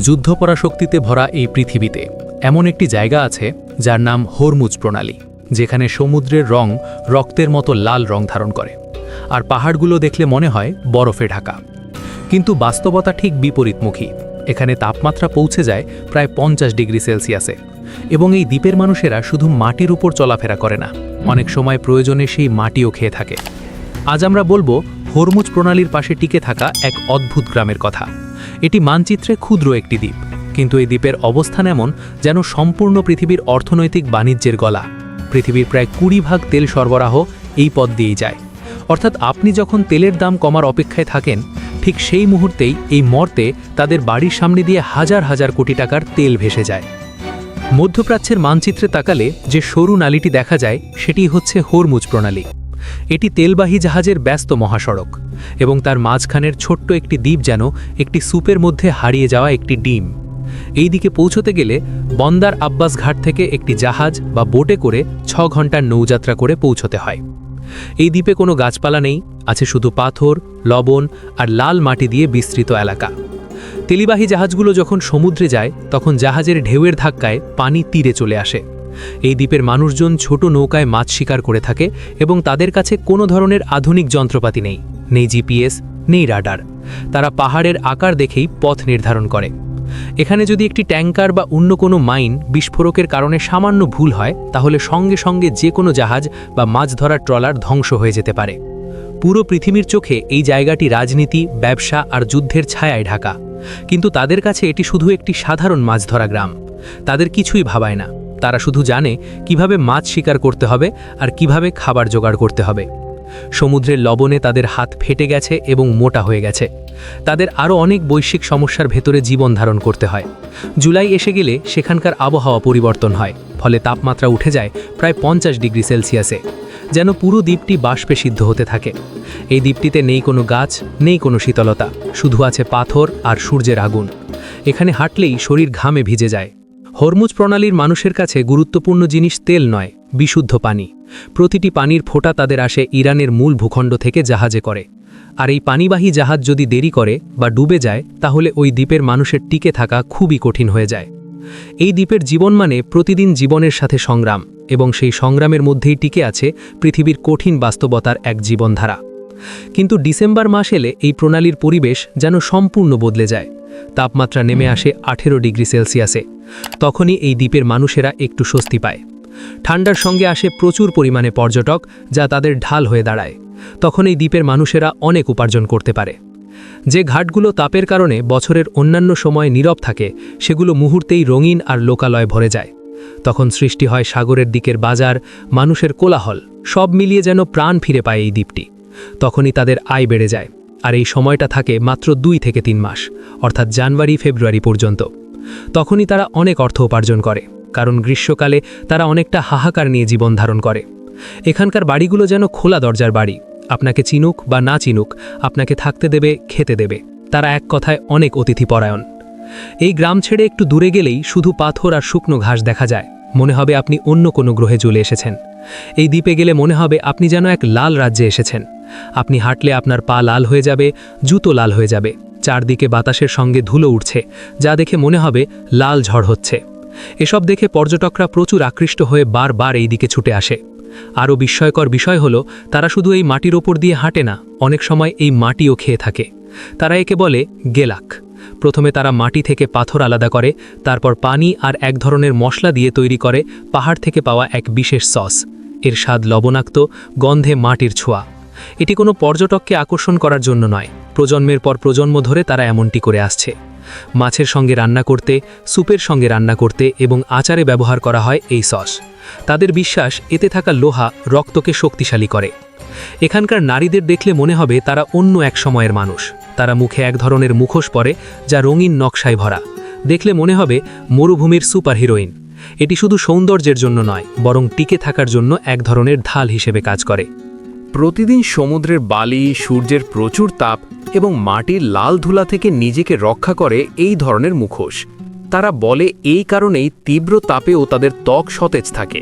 যুদ্ধপরাশক্তিতে ভরা এই পৃথিবীতে এমন একটি জায়গা আছে যার নাম হরমুজ প্রণালী, যেখানে সমুদ্রের রং রক্তের মতো লাল রং ধারণ করে আর পাহাড়গুলো দেখলে মনে হয় বরফে ঢাকা। কিন্তু বাস্তবতা ঠিক বিপরীতমুখী। এখানে তাপমাত্রা পৌঁছে যায় প্রায় 50 ডিগ্রি সেলসিয়াসে, এবং এই দ্বীপের মানুষেরা শুধু মাটির উপর চলাফেরা করে না, অনেক সময় প্রয়োজনে সেই মাটিও খেয়ে থাকে। আজ আমরা বলবো হরমুজ প্রণালীর পাশে টিকে থাকা এক অদ্ভুত গ্রামের কথা। এটি মানচিত্রে ক্ষুদ্র একটি দ্বীপ, কিন্তু এই দ্বীপের অবস্থান এমন যেন সম্পূর্ণ পৃথিবীর অর্থনৈতিক বাণিজ্যের গলা। পৃথিবীর প্রায় 20% তেল সরবরাহ এই পথ দিয়েই যায়। অর্থাৎ আপনি যখন তেলের দাম কমার অপেক্ষায় থাকেন, ঠিক সেই মুহূর্তেই এই মর্তে তাদের বাড়ির সামনে দিয়ে হাজার হাজার কোটি টাকার তেল ভেসে যায়। মধ্যপ্রাচ্যের মানচিত্রে তাকালে যে সরু নালীটি দেখা যায়, সেটি হচ্ছে হরমুজ প্রণালী। এটি তেলবাহী জাহাজের ব্যস্ত মহাসড়ক, এবং তার মাঝখানের ছোট্ট একটি দ্বীপ যেন একটি স্যুপের মধ্যে হারিয়ে যাওয়া একটি ডিম। এই দিকে পৌঁছতে গেলে বন্দর আব্বাস ঘাট থেকে একটি জাহাজ বা বোটে করে 6 ঘন্টার নৌযাত্রা করে পৌঁছতে হয়। এই দ্বীপে কোনো গাছপালা নেই, আছে শুধু পাথর, লবণ আর লাল মাটি দিয়ে বিস্তৃত এলাকা। তেলবাহী জাহাজগুলো যখন সমুদ্রে যায়, তখন জাহাজের ঢেউয়ের ধাক্কায় পানি তীরে চলে আসে। এই দ্বীপের মানুষজন ছোট নৌকায় মাছ শিকার করে থাকে, এবং তাদের কাছে কোনো ধরনের আধুনিক যন্ত্রপাতি নেই, নেই জিপিএস, নেই রাডার। তারা পাহাড়ের আকার দেখেই পথ নির্ধারণ করে। এখানে যদি একটি ট্যাঙ্কার বা অন্য কোনো মাইন বিস্ফোরকের কারণে সামান্য ভুল হয়, তাহলে সঙ্গে সঙ্গে যে কোনো জাহাজ বা মাছ ধরার ট্রলার ধ্বংস হয়ে যেতে পারে। পুরো পৃথিবীর চোখে এই জায়গাটি রাজনীতি, ব্যবসা আর যুদ্ধের ছায়ায় ঢাকা, কিন্তু তাদের কাছে এটি শুধু একটি সাধারণ মাছ ধরা গ্রাম। তাদের কিছুই ভাবায় না, তারা শুধু জানে কিভাবে মাছ শিকার করতে হবে আর কিভাবে খাবার জোগাড় করতে হবে। সমুদ্রের লবণে তাদের হাত ফেটে গেছে এবং মোটা হয়ে গেছে। তাদের আরও অনেক বৈশ্বিক সমস্যার ভেতরে জীবন ধারণ করতে হয়। জুলাই এসে গেলে সেখানকার আবহাওয়া পরিবর্তন হয়, ফলে তাপমাত্রা উঠে যায় প্রায় 50 ডিগ্রি সেলসিয়াসে, যেন পুরো দ্বীপটি বাষ্পে সিদ্ধ হতে থাকে। এই দ্বীপটিতে নেই কোনো গাছ, নেই কোনো শীতলতা, শুধু আছে পাথর আর সূর্যের আগুন। এখানে হাঁটলেই শরীর ঘামে ভিজে যায়। হরমুজ প্রণালীর মানুষের কাছে গুরুত্বপূর্ণ জিনিস তেল নয়, বিশুদ্ধ পানি। প্রতিটি পানির ফোঁটা তাদের আসে ইরানের মূল ভূখণ্ড থেকে জাহাজে করে। আর এই পানিবাহী জাহাজ যদি দেরি করে বা ডুবে যায়, তাহলে ওই দ্বীপের মানুষের টিকে থাকা খুবই কঠিন হয়ে যায়। এই দ্বীপের জীবন মানে প্রতিদিন জীবনের সাথে সংগ্রাম, এবং সেই সংগ্রামের মধ্যেই টিকে আছে পৃথিবীর কঠিন বাস্তবতার এক জীবনধারা। কিন্তু ডিসেম্বর মাস এলে এই প্রণালীর পরিবেশ যেন সম্পূর্ণ বদলে যায়। তাপমাত্রা নেমে আসে 18 ডিগ্রি সেলসিয়াসে। তখনই এই দ্বীপের মানুষেরা একটু স্বস্তি পায়। ঠান্ডার সঙ্গে আসে প্রচুর পরিমাণে পর্যটক, যা তাদের ঢাল হয়ে দাঁড়ায়। তখন এই দ্বীপের মানুষেরা অনেক উপার্জন করতে পারে। যে ঘাটগুলো তাপের কারণে বছরের অন্যান্য সময় নীরব থাকে, সেগুলো মুহূর্তেই রঙিন আর লোকালয় ভরে যায়। তখন সৃষ্টি হয় সাগরের দিকের বাজার, মানুষের কোলাহল, সব মিলিয়ে যেন প্রাণ ফিরে পায় এই দ্বীপটি। তখনই তাদের আয় বেড়ে যায়, আর এই সময়টা থাকে মাত্র 2 থেকে 3 মাস, অর্থাৎ জানুয়ারি ফেব্রুয়ারি পর্যন্ত। তখনই তারা অনেক অর্থ উপার্জন করে, কারণ গ্রীষ্মকালে তারা অনেকটা হাহাকার নিয়ে জীবন ধারণ করে। এখানকার বাড়িগুলো যেন খোলা দরজার বাড়ি। আপনাকে চিনুক বা না চিনুক, আপনাকে থাকতে দেবে, খেতে দেবে। তারা এক কথায় অনেক অতিথিপরায়ণ। এই গ্রাম ছেড়ে একটু দূরে গেলেই শুধু পাথর আর শুকনো ঘাস দেখা যায়। মনে হবে আপনি অন্য কোনো গ্রহে চলে এসেছেন। এই দ্বীপে গেলে মনে হবে আপনি যেন এক লাল রাজ্যে এসেছেন। আপনি হাঁটলে আপনার পা লাল হয়ে যাবে, জুতো লাল হয়ে যাবে। চারদিকে বাতাসের সঙ্গে ধুলো উঠছে, যা দেখে মনে হবে লাল ঝড় হচ্ছে। এসব দেখে পর্যটকরা প্রচুর আকৃষ্ট হয়ে বারবার এই দিকে ছুটে আসে। আরও বিস্ময়কর বিষয় হলো, তারা শুধু এই মাটির ওপর দিয়ে হাঁটে না, অনেক সময় এই মাটিও খেয়ে থাকে। তারা একে বলে গেলাক। প্রথমে তারা মাটি থেকে পাথর আলাদা করে, তারপর পানি আর এক ধরনের মশলা দিয়ে তৈরি করে পাহাড় থেকে পাওয়া এক বিশেষ সস। এর স্বাদ লবণাক্ত, গন্ধে মাটির ছোঁয়া। এটি কোনো পর্যটককে আকর্ষণ করার জন্য নয়, প্রজন্মের পর প্রজন্ম ধরে তারা এমনটি করে আসছে। মাছের সঙ্গে রান্না করতে, স্যুপের সঙ্গে রান্না করতে এবং আচারে ব্যবহার করা হয় এই সস। তাদের বিশ্বাস, এতে থাকা লোহা রক্তকে শক্তিশালী করে। এখানকার নারীদের দেখলে মনে হবে তারা অন্য এক সময়ের মানুষ। তারা মুখে এক ধরনের মুখোশ পরে, যা রঙিন নকশায় ভরা। দেখলে মনে হবে মরুভূমির সুপার হিরোইন। এটি শুধু সৌন্দর্যের জন্য নয়, বরং টিকে থাকার জন্য এক ধরনের ঢাল হিসেবে কাজ করে। প্রতিদিন সমুদ্রের বালি, সূর্যের প্রচুর তাপ এবং মাটির লাল ধুলা থেকে নিজেকে রক্ষা করে এই ধরনের মুখোশ। তারা বলে এই কারণেই তীব্র তাপেও তাদের ত্বক সতেজ থাকে।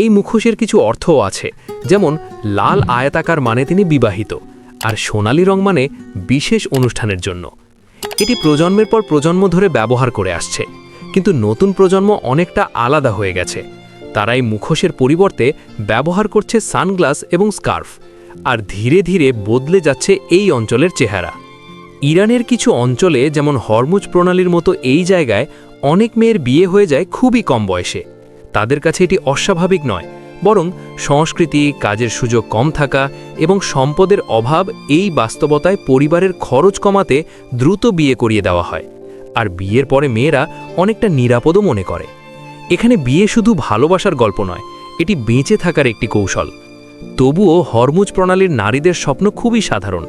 এই মুখোশের কিছু অর্থও আছে, যেমন লাল আয়তাকার মানে তিনি বিবাহিত, আর সোনালী রং মানে বিশেষ অনুষ্ঠানের জন্য। এটি প্রজন্মের পর প্রজন্ম ধরে ব্যবহার করে আসছে, কিন্তু নতুন প্রজন্ম অনেকটা আলাদা হয়ে গেছে। তারা এই মুখোশের পরিবর্তে ব্যবহার করছে সানগ্লাস এবং স্কার্ফ, আর ধীরে ধীরে বদলে যাচ্ছে এই অঞ্চলের চেহারা। ইরানের কিছু অঞ্চলে, যেমন হরমুজ প্রণালীর মতো এই জায়গায়, অনেক মেয়ের বিয়ে হয়ে যায় খুবই কম বয়সে। তাদের কাছে এটি অস্বাভাবিক নয়, বরং সংস্কৃতি, কাজের সুযোগ কম থাকা এবং সম্পদের অভাব এই বাস্তবতায় পরিবারের খরচ কমাতে দ্রুত বিয়ে করিয়ে দেওয়া হয়। আর বিয়ের পরে মেয়েরা অনেকটা নিরাপদও মনে করে। এখানে বিয়ে শুধু ভালোবাসার গল্প নয়, এটি বেঁচে থাকার একটি কৌশল। তবুও হরমুজ প্রণালীর নারীদের স্বপ্ন খুবই সাধারণ।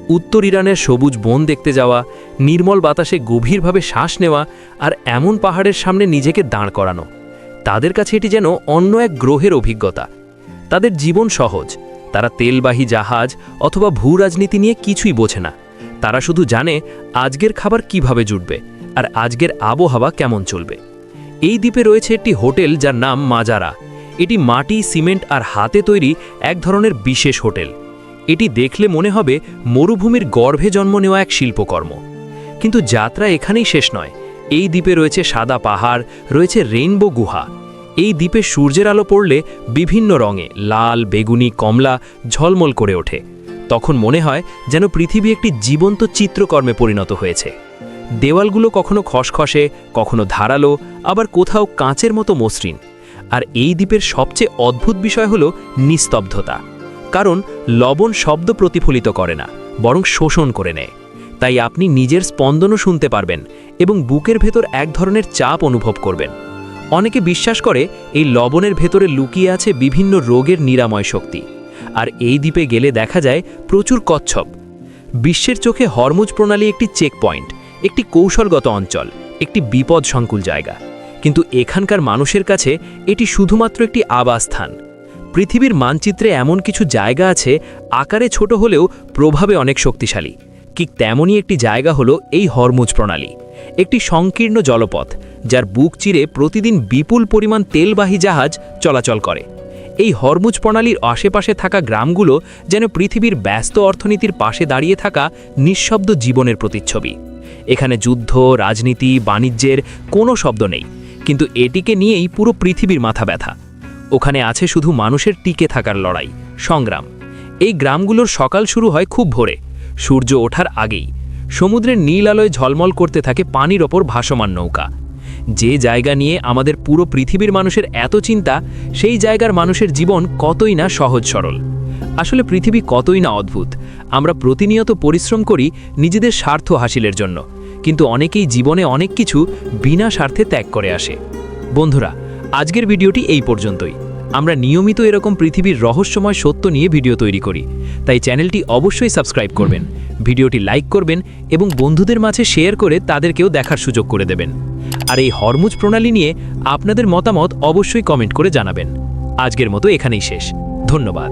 উত্তর ইরানের সবুজ বন দেখতে যাওয়া, নির্মল বাতাসে গভীরভাবে শ্বাস নেওয়া, আর এমন পাহাড়ের সামনে নিজেকে দাঁড় করানো। তাদের কাছে এটি যেন অন্য এক গ্রহের অভিজ্ঞতা। তাদের জীবন সহজ, তারা তেলবাহী জাহাজ অথবা ভূ রাজনীতি নিয়ে কিছুই বোঝে না। তারা শুধু জানে আজকের খাবার কিভাবে জুটবে আর আজকের আবহাওয়া কেমন চলবে। এই দ্বীপে রয়েছে একটি হোটেল যার নাম মাজারা। এটি মাটি, সিমেন্ট আর হাতে তৈরি এক ধরনের বিশেষ হোটেল। এটি দেখলে মনে হবে মরুভূমির গর্ভে জন্ম নেওয়া এক শিল্পকর্ম। কিন্তু যাত্রা এখানেই শেষ নয়। এই দ্বীপে রয়েছে সাদা পাহাড়, রয়েছে রেইনবো গুহা। এই দ্বীপে সূর্যের আলো পড়লে বিভিন্ন রঙে, লাল, বেগুনি, কমলা ঝলমল করে ওঠে। তখন মনে হয় যেন পৃথিবী একটি জীবন্ত চিত্রকর্মে পরিণত হয়েছে। দেওয়ালগুলো কখনো খসখসে, কখনো ধারালো, আবার কোথাও কাঁচের মতো মসৃণ। আর এই দ্বীপের সবচেয়ে অদ্ভুত বিষয় হলো নিস্তব্ধতা। কারণ লবণ শব্দ প্রতিফলিত করে না, বরং শোষণ করে নেয়। তাই আপনি নিজের স্পন্দনও শুনতে পারবেন এবং বুকের ভেতর এক ধরনের চাপ অনুভব করবেন। অনেকে বিশ্বাস করে এই লবণের ভেতরে লুকিয়ে আছে বিভিন্ন রোগের নিরাময় শক্তি। আর এই দ্বীপে গেলে দেখা যায় প্রচুর কচ্ছপ। বিশ্বের চোখে হরমুজ প্রণালী একটি চেক পয়েন্ট, একটি কৌশলগত অঞ্চল, একটি বিপদসংকুল জায়গা। কিন্তু এখানকার মানুষের কাছে এটি শুধুমাত্র একটি আবাসস্থান। পৃথিবীর মানচিত্রে এমন কিছু জায়গা আছে আকারে ছোট হলেও প্রভাবে অনেক শক্তিশালী। ঠিক তেমনই একটি জায়গা হলো এই হরমুজ প্রণালী, একটি সংকীর্ণ জলপথ যার বুক চিরে প্রতিদিন বিপুল পরিমাণ তেলবাহী জাহাজ চলাচল করে। এই হরমুজ প্রণালীর আশেপাশে থাকা গ্রামগুলো যেন পৃথিবীর ব্যস্ত অর্থনীতির পাশে দাঁড়িয়ে থাকা নিঃশব্দ জীবনের প্রতিচ্ছবি। এখানে যুদ্ধ, রাজনীতি, বাণিজ্যের কোনো শব্দ নেই, কিন্তু এটিকে নিয়েই পুরো পৃথিবীর মাথা ব্যথা। ওখানে আছে শুধু মানুষের টিকে থাকার লড়াই, সংগ্রাম। এই গ্রামগুলোর সকাল শুরু হয় খুব ভোরে, সূর্য ওঠার আগেই। সমুদ্রের নীল আলোয় ঝলমল করতে থাকে পানির ওপর ভাসমান নৌকা। যে জায়গা নিয়ে আমাদের পুরো পৃথিবীর মানুষের এত চিন্তা, সেই জায়গার মানুষের জীবন কতই না সহজ সরল। আসলে পৃথিবী কতই না অদ্ভুত। আমরা প্রতিনিয়ত পরিশ্রম করি নিজেদের স্বার্থ হাসিলের জন্য, কিন্তু অনেকেই জীবনে অনেক কিছু বিনা স্বার্থে ত্যাগ করে আসে। বন্ধুরা, আজকের ভিডিওটি এই পর্যন্তই। আমরা নিয়মিত এরকম পৃথিবীর রহস্যময় সত্য নিয়ে ভিডিও তৈরি করি, তাই চ্যানেলটি অবশ্যই সাবস্ক্রাইব করবেন, ভিডিওটি লাইক করবেন এবং বন্ধুদের মাঝে শেয়ার করে তাদেরকেও দেখার সুযোগ করে দেবেন। আর এই হরমুজ প্রণালী নিয়ে আপনাদের মতামত অবশ্যই কমেন্ট করে জানাবেন। আজকের মতো এখানেই শেষ। ধন্যবাদ।